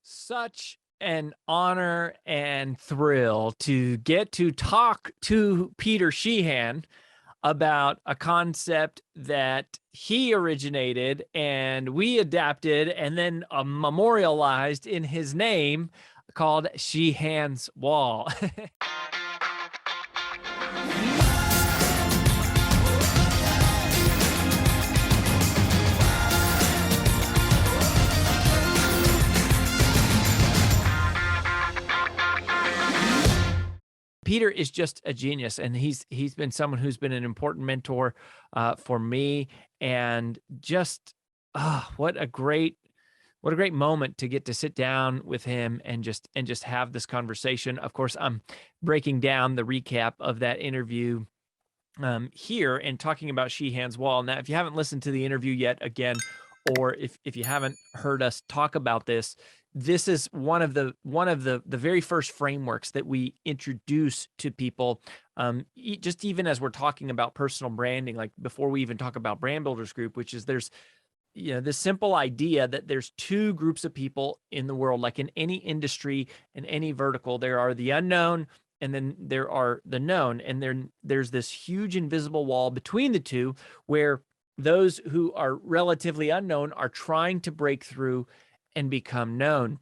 Such an honor and thrill to get to talk to Peter Sheehan about a concept that he originated and we adapted and then memorialized in his name called Sheehan's Wall. Peter is just a genius, and he's been someone who's been an important mentor for me, and just what a great moment to get to sit down with him and just have this conversation. Of course, I'm breaking down the recap of that interview here and talking about Sheehan's Wall. Now, if you haven't listened to the interview yet, again, or if you haven't heard us talk about this, this is one of the very first frameworks that we introduce to people. Just even as we're talking about personal branding, like before we even talk about Brand Builders Group, which is there's this simple idea that there's two groups of people in the world, like in any industry, in any vertical. There are the unknown, and then there are the known, and there's this huge invisible wall between the two where those who are relatively unknown are trying to break through and become known.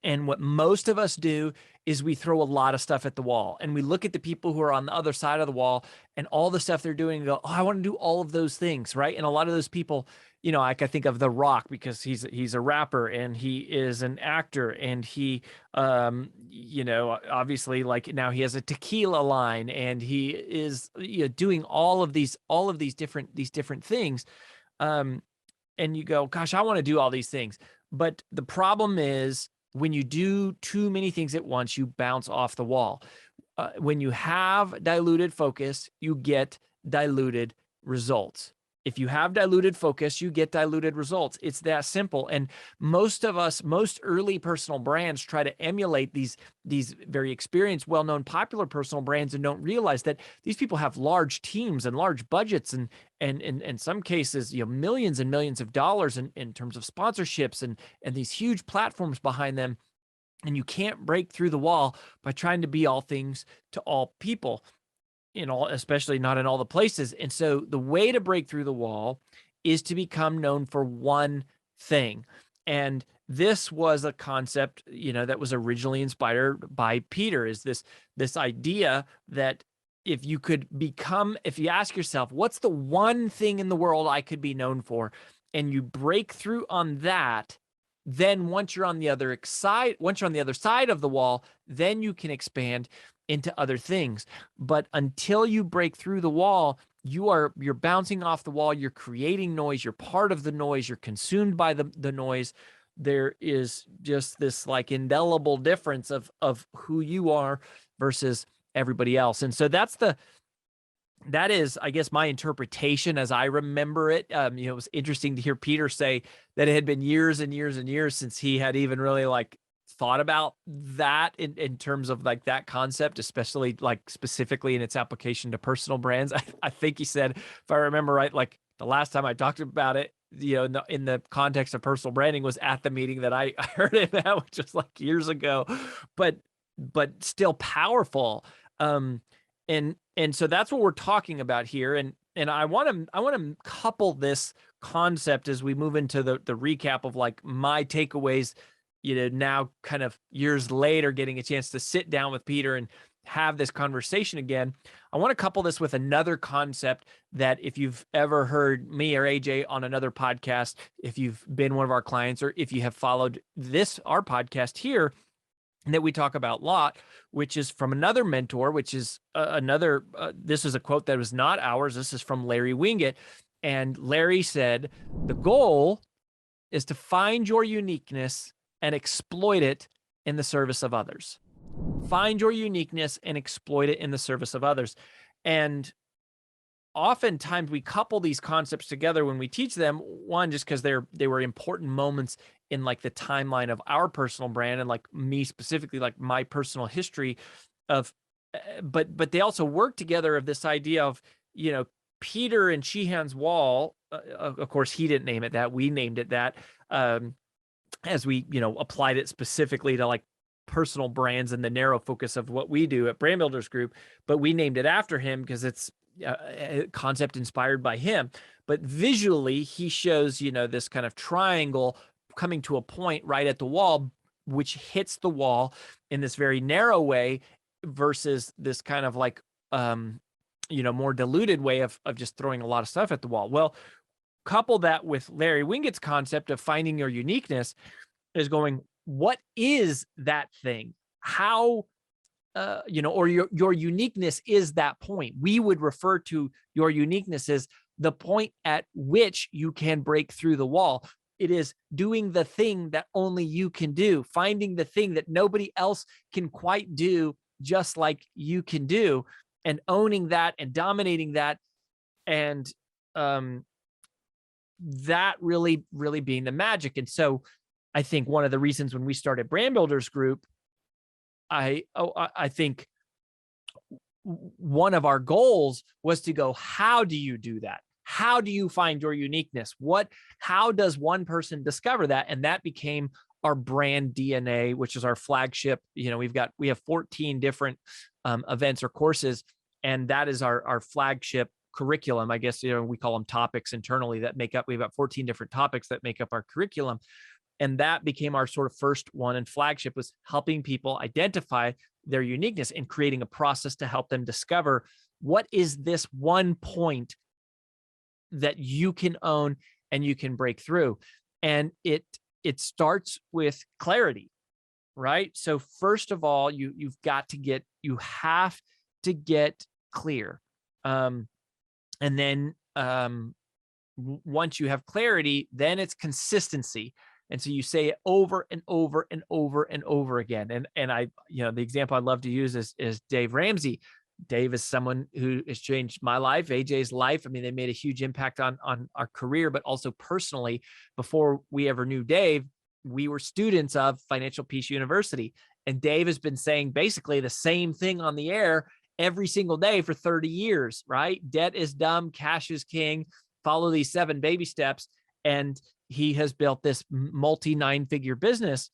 And what most of us do is we throw a lot of stuff at the wall, and we look at the people who are on the other side of the wall and all the stuff they're doing and go, oh, I want to do all of those things, right? And a lot of those people, like I think of The Rock because he's a rapper and he is an actor and he, obviously like now he has a tequila line and he is doing all of these different things. And you go, gosh, I want to do all these things. But the problem is when you do too many things at once, you bounce off the wall. When you have diluted focus, you get diluted results. If you have diluted focus, you get diluted results. It's that simple. And most early personal brands try to emulate these very experienced, well-known, popular personal brands and don't realize that these people have large teams and large budgets and in some cases, millions and millions of dollars in terms of sponsorships and these huge platforms behind them. And you can't break through the wall by trying to be all things to all people. Especially not in all the places. And so the way to break through the wall is to become known for one thing. And this was a concept, that was originally inspired by Peter, is this idea that if you ask yourself, what's the one thing in the world I could be known for? And you break through on that, then once you're on the other side of the wall, then you can expand into other things. But until you break through the wall, you're bouncing off the wall, you're creating noise, you're part of the noise, you're consumed by the noise. There is just this like indelible difference of who you are versus everybody else. And so that is, I guess, my interpretation as I remember it. It was interesting to hear Peter say that it had been years and years and years since he had even really like thought about that in terms of like that concept, especially like specifically in its application to personal brands. I think he said, if I remember right, like the last time I talked about it, in the context of personal branding was at the meeting that I heard it at, which was like years ago, but still powerful. And so that's what we're talking about here. And I want to couple this concept as we move into the recap of like my takeaways, now kind of years later, getting a chance to sit down with Peter and have this conversation again. I want to couple this with another concept that if you've ever heard me or AJ on another podcast, if you've been one of our clients, or if you have followed our podcast here, that we talk about a lot, which is from another mentor, which is this is a quote that was not ours. This is from Larry Wingett. And Larry said, the goal is to find your uniqueness and exploit it in the service of others. Find your uniqueness and exploit it in the service of others. And oftentimes we couple these concepts together when we teach them, one, just because they were important moments in like the timeline of our personal brand and like me specifically, like my personal history of, but they also work together of this idea of, Peter and Sheehan's Wall. Of course, he didn't name it that. We named it that. as we, applied it specifically to like personal brands and the narrow focus of what we do at Brand Builders Group, but we named it after him because it's a concept inspired by him. But visually, he shows, this kind of triangle coming to a point right at the wall, which hits the wall in this very narrow way versus this kind of like, more diluted way of just throwing a lot of stuff at the wall. Well, couple that with Larry Winget's concept of finding your uniqueness is going, what is that thing? How, or your uniqueness is that point. We would refer to your uniqueness as the point at which you can break through the wall. It is doing the thing that only you can do, finding the thing that nobody else can quite do, just like you can do, and owning that and dominating that. And that really, really being the magic. And so I think one of the reasons when we started Brand Builders Group, I think one of our goals was to go, how do you do that? How do you find your uniqueness? How does one person discover that? And that became our brand DNA, which is our flagship. We have 14 different events or courses, and that is our flagship curriculum. I guess, we call them topics internally that make up, we've got 14 different topics that make up our curriculum. And that became our sort of first one, and flagship was helping people identify their uniqueness and creating a process to help them discover what is this one point that you can own and you can break through. And it starts with clarity, right? So first of all, you have to get clear. And then once you have clarity, then it's consistency. And so you say it over and over and over and over again. And I, the example I'd love to use is Dave Ramsey. Dave is someone who has changed my life, AJ's life. I mean, they made a huge impact on our career, but also personally. Before we ever knew Dave, we were students of Financial Peace University. And Dave has been saying basically the same thing on the air every single day for 30 years, right? Debt is dumb, cash is king, follow these 7 baby steps. And he has built this multi-9-figure business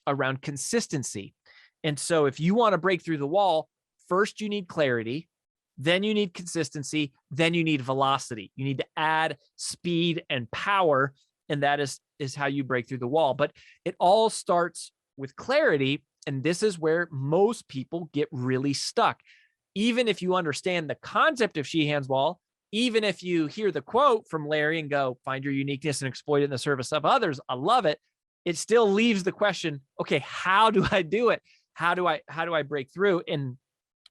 around consistency. And so if you want to break through the wall, first you need clarity, then you need consistency, then you need velocity. You need to add speed and power, and that is how you break through the wall. But it all starts with clarity, and this is where most people get really stuck. Even if you understand the concept of Sheehan's wall, even if you hear the quote from Larry and go, find your uniqueness and exploit it in the service of others, I love it. It still leaves the question, okay, how do I do it? How do I break through? And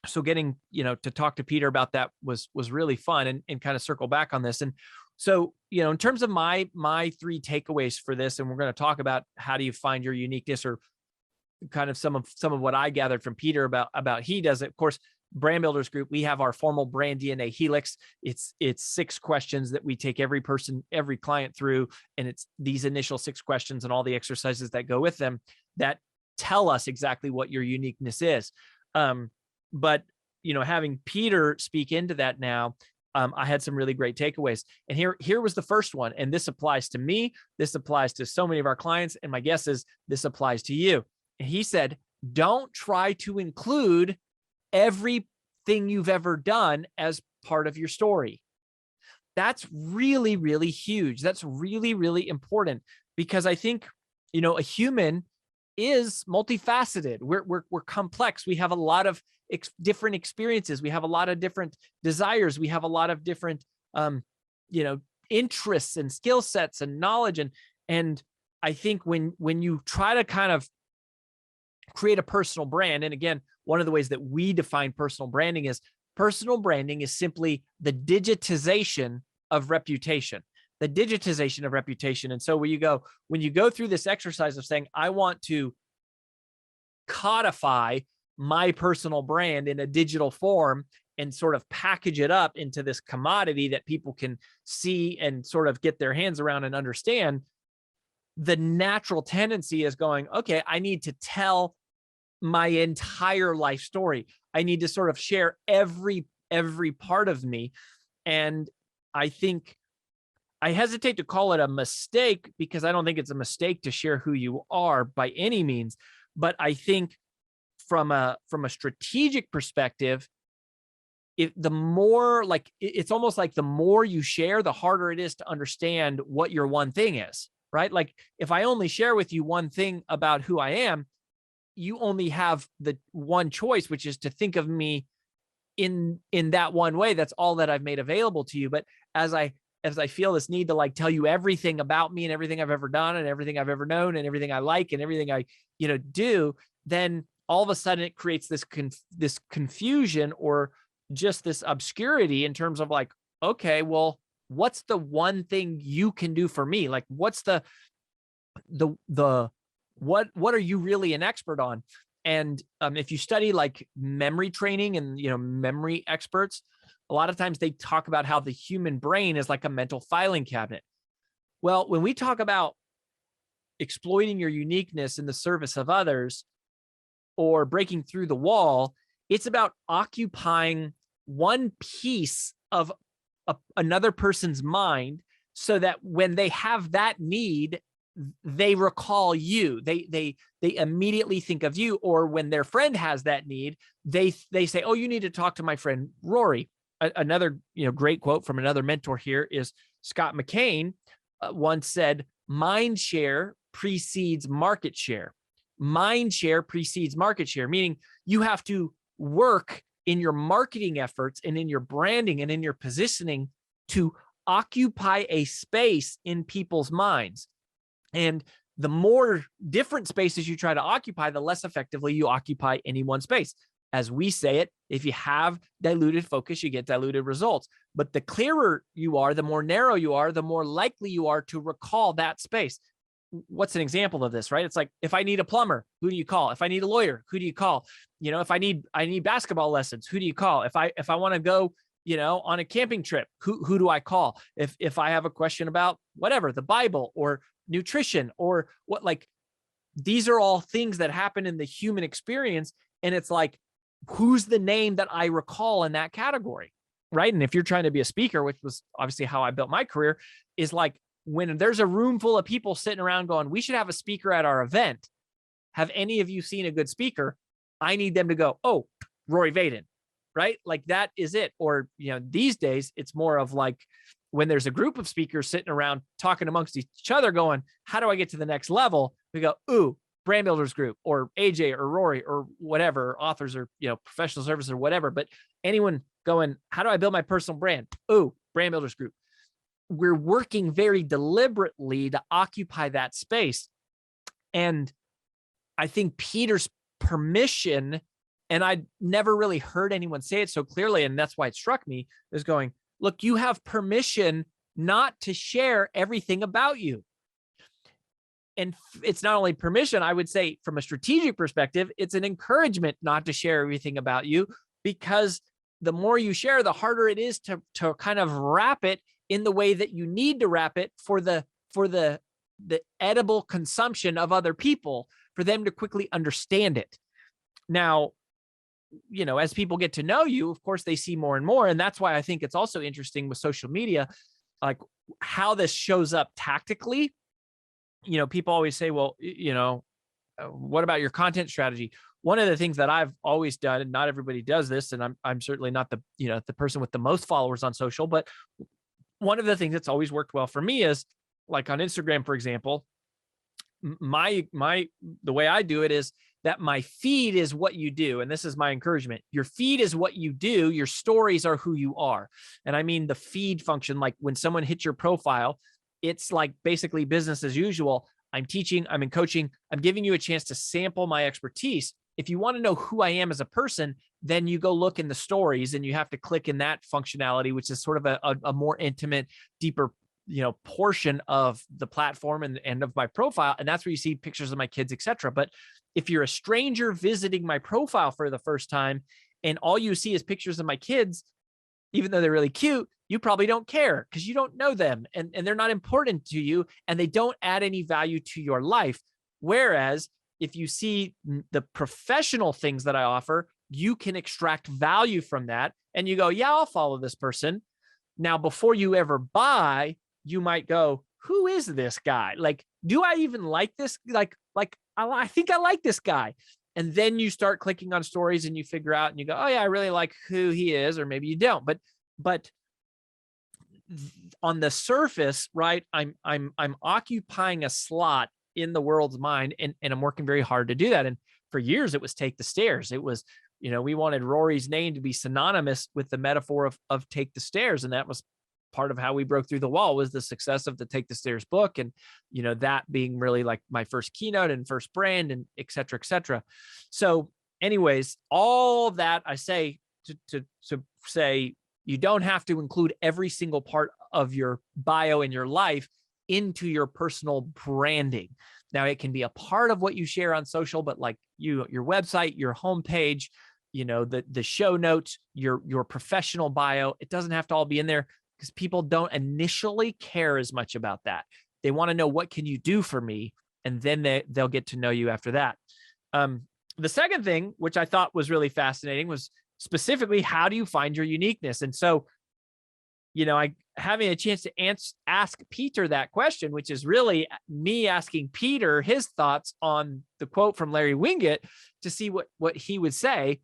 so getting, to talk to Peter about that was really fun, and kind of circle back on this. And so, in terms of my 3 takeaways for this, and we're going to talk about how do you find your uniqueness, or kind of some of what I gathered from Peter about he does it. Of course, Brand Builders Group, we have our formal brand DNA Helix. It's 6 questions that we take every client through. And it's these initial 6 questions and all the exercises that go with them that tell us exactly what your uniqueness is. But, having Peter speak into that now, I had some really great takeaways. And here was the first one. And this applies to me. This applies to so many of our clients. And my guess is this applies to you. And he said, don't try to include everything you've ever done as part of your story. That's really, really huge. That's really, really important, because I think, a human is multifaceted. We're complex. We have a lot of different experiences. We have a lot of different desires. We have a lot of different, interests and skill sets and knowledge. And I think when you try to kind of create a personal brand, and again, one of the ways that we define personal branding is simply the digitization of reputation. The digitization of reputation. And so when you go through this exercise of saying, I want to codify my personal brand in a digital form and sort of package it up into this commodity that people can see and sort of get their hands around and understand, the natural tendency is going, okay, I need to tell my entire life story. I need to sort of share every part of me. And I think I hesitate to call it a mistake because I don't think it's a mistake to share who you are by any means. But I think from a strategic perspective, the more like it's almost like the more you share, the harder it is to understand what your one thing is, right? Like if I only share with you one thing about who I am, you only have the one choice, which is to think of me in that one way. That's all that I've made available to you. But as I feel this need to like tell you everything about me and everything I've ever done and everything I've ever known and everything I like and everything I, do, then all of a sudden it creates this confusion or just this obscurity in terms of like, okay, well, what's the one thing you can do for me? Like, what's the what are you really an expert on? And if you study like memory training and, memory experts, a lot of times they talk about how the human brain is like a mental filing cabinet. Well, when we talk about exploiting your uniqueness in the service of others or breaking through the wall, it's about occupying one piece of another person's mind so that when they have that need, they recall you. They immediately think of you. Or when their friend has that need, they say, oh, you need to talk to my friend Rory. Another great quote from another mentor here is Scott McCain once said, mind share precedes market share. Mind share precedes market share, meaning you have to work in your marketing efforts and in your branding and in your positioning to occupy a space in people's minds. And the more different spaces you try to occupy, the less effectively you occupy any one space. As we say it, if you have diluted focus, you get diluted results. But the clearer you are, the more narrow you are, the more likely you are to recall that space. What's an example of this, right? It's like, if I need a plumber, who do you call? If I need a lawyer, who do you call? If I need basketball lessons, who do you call? If I want to go, on a camping trip, who do I call? If I have a question about whatever, the Bible or nutrition or what, like, these are all things that happen in the human experience. And it's like, who's the name that I recall in that category, right? And if you're trying to be a speaker, which was obviously how I built my career, is like, when there's a room full of people sitting around going, we should have a speaker at our event. Have any of you seen a good speaker? I need them to go, oh, Rory Vaden, right? Like, that is it. Or, these days it's more of like, when there's a group of speakers sitting around talking amongst each other going, how do I get to the next level? We go, ooh, brand builders group or AJ or Rory or whatever, authors or, professional services or whatever. But anyone going, how do I build my personal brand? Ooh, brand builders group. We're working very deliberately to occupy that space. And I think Peter's permission, and I never really heard anyone say it so clearly, and that's why it struck me, is going, look, you have permission not to share everything about you. And it's not only permission, I would say from a strategic perspective, it's an encouragement not to share everything about you, because the more you share, the harder it is to kind of wrap it in the way that you need to wrap it for the edible consumption of other people, for them to quickly understand it. Now, as people get to know you, of course, they see more and more. And that's why I think it's also interesting with social media, like how this shows up tactically. People always say, well, what about your content strategy? One of the things that I've always done, and not everybody does this, and I'm certainly not the person with the most followers on social, but one of the things that's always worked well for me is, like on Instagram, for example, the way I do it is that my feed is what you do. And this is my encouragement. Your feed is what you do. Your stories are who you are. And I mean the feed function, like when someone hits your profile, it's like basically business as usual. I'm teaching, I'm in coaching, I'm giving you a chance to sample my expertise. If you want to know who I am as a person, then you go look in the stories and you have to click in that functionality, which is sort of a more intimate, deeper, portion of the platform and of my profile. And that's where you see pictures of my kids, etc. But if you're a stranger visiting my profile for the first time and all you see is pictures of my kids, even though they're really cute, you probably don't care because you don't know them and they're not important to you and they don't add any value to your life. Whereas if you see the professional things that I offer, you can extract value from that and you go, yeah, I'll follow this person. Now, before you ever buy, you might go, who is this guy? Like, do I even like this? I think I like this guy. And then you start clicking on stories and you figure out and you go, oh yeah, I really like who he is, or maybe you don't. But on the surface, right, I'm occupying a slot in the world's mind, and I'm working very hard to do that. And for years, it was take the stairs. It was, we wanted Rory's name to be synonymous with the metaphor of take the stairs, and that was part of how we broke through the wall, was the success of the Take the Stairs book, and that being really like my first keynote and first brand, and et cetera, et cetera. So, anyways, all of that I say to say, you don't have to include every single part of your bio in your life into your personal branding. Now, it can be a part of what you share on social, but like your website, your homepage, the show notes, your professional bio, it doesn't have to all be in there, because people don't initially care as much about that. They want to know, what can you do for me? And then they'll get to know you after that. The second thing, which I thought was really fascinating, was specifically, how do you find your uniqueness? And so, I having a chance to ask Peter that question, which is really me asking Peter his thoughts on the quote from Larry Wingett, to see what he would say,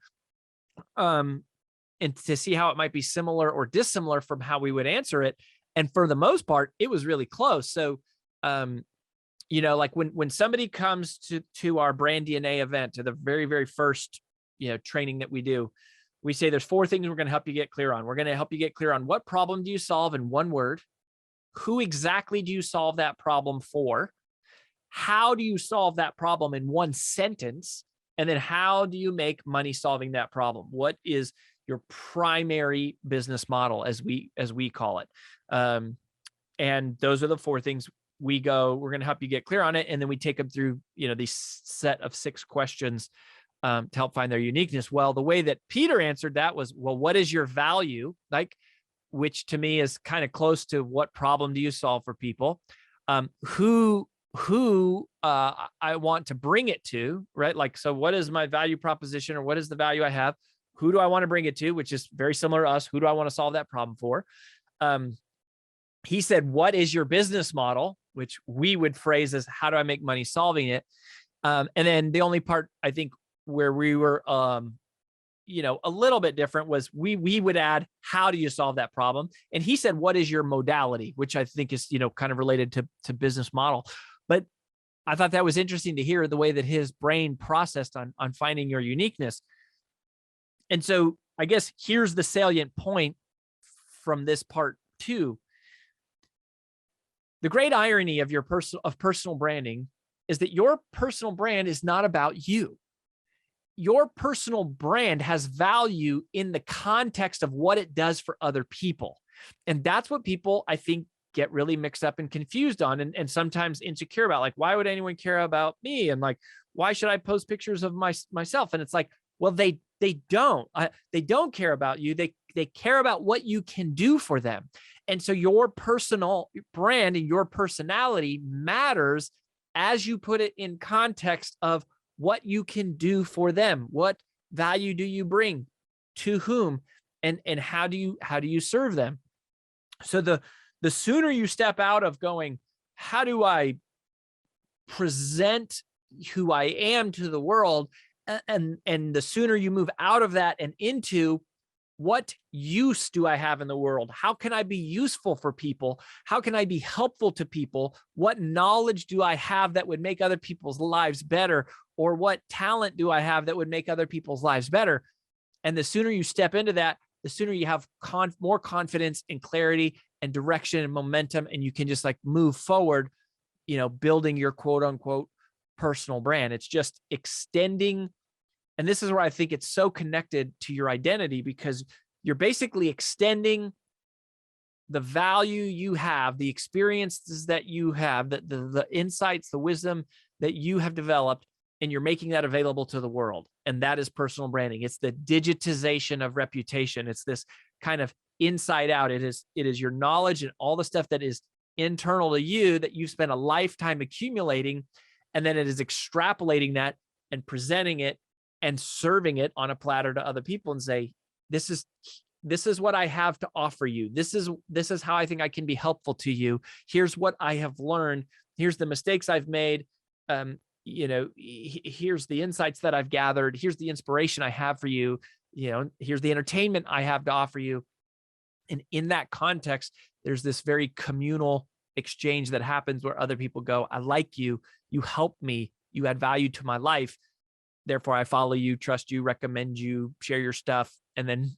and to see how it might be similar or dissimilar from how we would answer it. And for the most part, it was really close. So, like when somebody comes to our Brand DNA event, to the very, very first, training that we do, we say there's 4 things we're going to help you get clear on. We're going to help you get clear on, what problem do you solve in one word? Who exactly do you solve that problem for? How do you solve that problem in one sentence? And then how do you make money solving that problem? What is your primary business model, as we call it? And those are the 4 things we're going to help you get clear on it. And then we take them through, these set of 6 questions to help find their uniqueness. Well, the way that Peter answered that was, well, what is your value? Like, which to me is kind of close to, what problem do you solve for people? Who I want to bring it to, right? Like, so what is my value proposition, or what is the value I have? Who do I want to bring it to? Which is very similar to us. Who do I want to solve that problem for? He said, what is your business model? Which we would phrase as, how do I make money solving it? And then the only part, I think, where we were, a little bit different, was we would add, how do you solve that problem? And he said, what is your modality? Which I think is, kind of related to business model. But I thought that was interesting to hear the way that his brain processed on finding your uniqueness. And so I guess here's the salient point from this part 2. The great irony of personal branding is that your personal brand is not about you. Your personal brand has value in the context of what it does for other people. And that's what people, I think, get really mixed up and confused on, and sometimes insecure about. Like, why would anyone care about me? And like, why should I post pictures of myself? And it's like, well, they don't care about you. They care about what you can do for them. And so your personal brand and your personality matters as you put it in context of what you can do for them. What value do you bring to whom, and how do you serve them? So the sooner you step out of going, how do I present who I am to the world, and the sooner you move out of that and into, what use do I have in the world? How can I be useful for people? How can I be helpful to people? What knowledge do I have that would make other people's lives better? Or what talent do I have that would make other people's lives better? And the sooner you step into that, the sooner you have more confidence and clarity and direction and momentum, and you can just like move forward, building your quote unquote personal brand. It's just extending. And this is where I think it's so connected to your identity, because you're basically extending the value you have, the experiences that you have, the insights, the wisdom that you have developed, and you're making that available to the world. And that is personal branding. It's the digitization of reputation. It's this kind of inside out. It is your knowledge and all the stuff that is internal to you that you've spent a lifetime accumulating. And then it is extrapolating that and presenting it and serving it on a platter to other people, and say, this is this is what I have to offer you. This is how I think I can be helpful to you. Here's what I have learned. Here's the mistakes I've made. Here's the insights that I've gathered. Here's the inspiration I have for you. Here's the entertainment I have to offer you. And in that context, there's this very communal exchange that happens where other people go, I like you. You help me. You add value to my life. Therefore, I follow you, trust you, recommend you, share your stuff, and then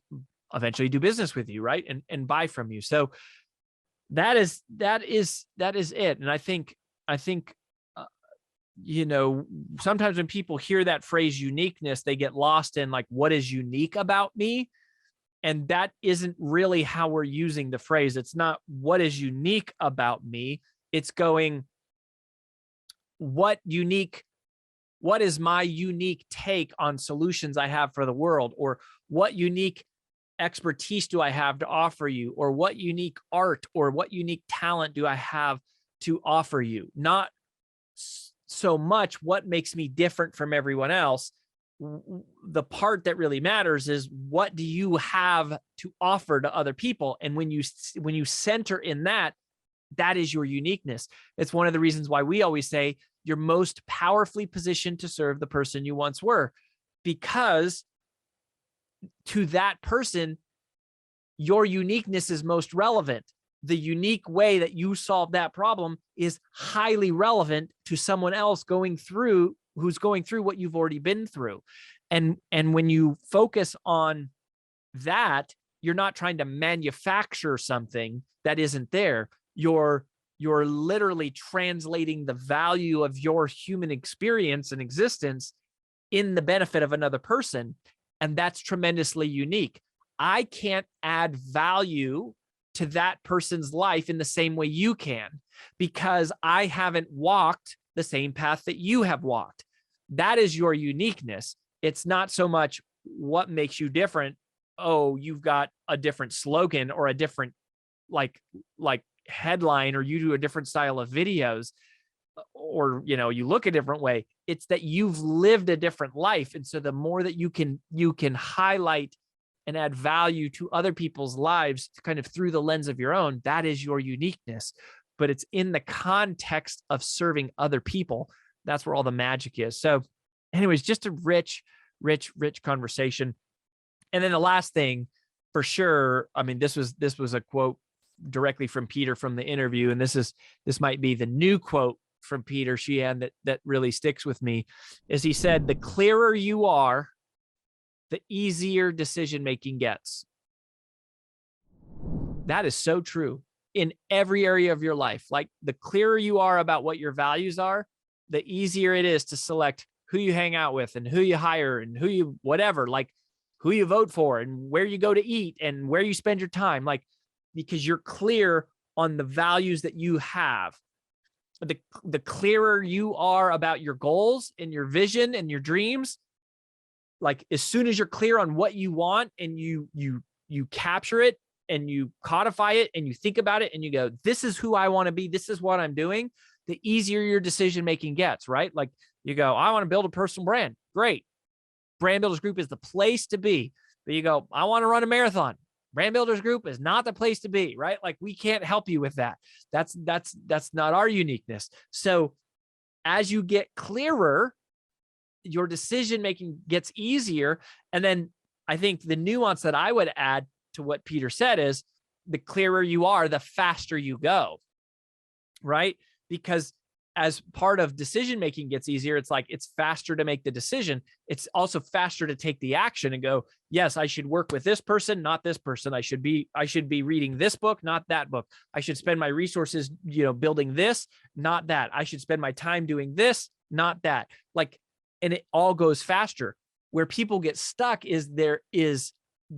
eventually do business with you, right? And buy from you. So that is it. And I think sometimes when people hear that phrase uniqueness, they get lost in like, what is unique about me? And that isn't really how we're using the phrase. It's not what is unique about me. It's going, what is my unique take on solutions I have for the world? Or what unique expertise do I have to offer you? Or what unique art or what unique talent do I have to offer you? Not so much what makes me different from everyone else. The part that really matters is what do you have to offer to other people? And when you center in that, that is your uniqueness. It's one of the reasons why we always say you're most powerfully positioned to serve the person you once were, because to that person, your uniqueness is most relevant. The unique way that you solve that problem is highly relevant to someone else who's going through what you've already been through. And when you focus on that, you're not trying to manufacture something that isn't there. You're literally translating the value of your human experience and existence in the benefit of another person. And that's tremendously unique. I can't add value to that person's life in the same way you can, because I haven't walked the same path that you have walked. That is your uniqueness. It's not so much what makes you different. Oh, you've got a different slogan or a different like headline, or you do a different style of videos, or you look a different way. It's that you've lived a different life. And so the more that you can highlight and add value to other people's lives kind of through the lens of your own, that is your uniqueness. But it's in the context of serving other people. That's where all the magic is. So anyways, just a rich conversation. And then the last thing for sure, I mean, this was a quote directly from Peter from the interview. And this might be the new quote from Peter Sheehan that really sticks with me, is he said, the clearer you are, the easier decision-making gets. That is so true in every area of your life. Like, the clearer you are about what your values are, the easier it is to select who you hang out with and who you hire and who you who you vote for and where you go to eat and where you spend your time. Like, because you're clear on the values that you have. The clearer you are about your goals and your vision and your dreams, like as soon as you're clear on what you want and you capture it and you codify it and you think about it and you go, this is who I want to be, this is what I'm doing, the easier your decision making gets, right? Like, you go, I want to build a personal brand. Great. Brand Builders Group is the place to be. But you go, I want to run a marathon. Brand Builders Group is not the place to be, right? Like, we can't help you with that. That's not our uniqueness. So as you get clearer, your decision-making gets easier. And then I think the nuance that I would add to what Peter said is, the clearer you are, the faster you go, right? Because as part of decision-making gets easier, it's like, it's faster to make the decision. It's also faster to take the action and go, yes, I should work with this person, not this person. I should be reading this book, not that book. I should spend my resources, building this, not that. I should spend my time doing this, not that. Like, and it all goes faster. Where people get stuck is there is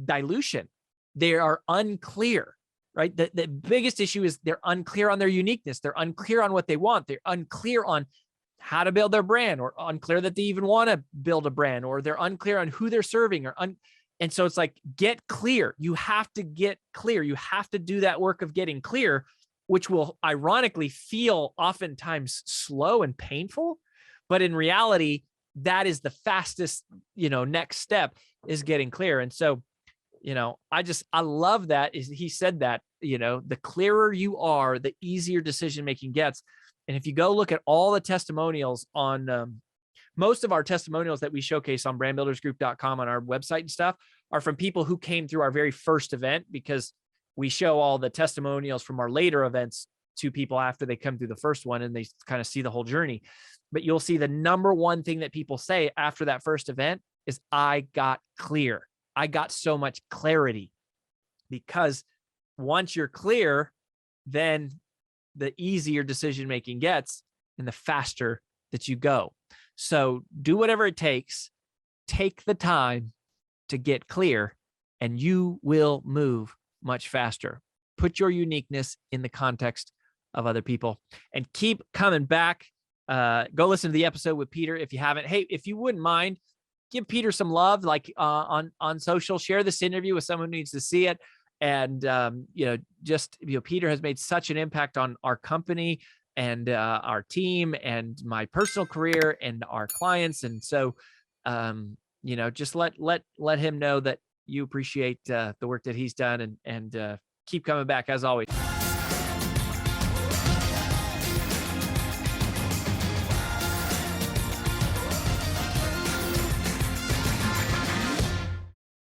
dilution. They are unclear, right? The biggest issue is they're unclear on their uniqueness. They're unclear on what they want. They're unclear on how to build their brand, or unclear that they even want to build a brand, or they're unclear on who they're serving, and so it's like, get clear. You have to get clear. You have to do that work of getting clear, which will ironically feel oftentimes slow and painful. But in reality, that is the fastest, next step, is getting clear. And so I love that is he said that, the clearer you are, the easier decision-making gets. And if you go look at all the testimonials on, most of our testimonials that we showcase on brandbuildersgroup.com on our website and stuff are from people who came through our very first event, because we show all the testimonials from our later events to people after they come through the first one and they kind of see the whole journey. But you'll see the number one thing that people say after that first event is, I got clear. I got so much clarity. Because once you're clear, then the easier decision-making gets and the faster that you go. So do whatever it takes, take the time to get clear, and you will move much faster. Put your uniqueness in the context of other people and keep coming back. Go listen to the episode with Peter if you haven't. Hey, if you wouldn't mind, give Peter some love, like on social, share this interview with someone who needs to see it. And, Peter has made such an impact on our company and our team and my personal career and our clients. And so, just let him know that you appreciate the work that he's done, and keep coming back as always.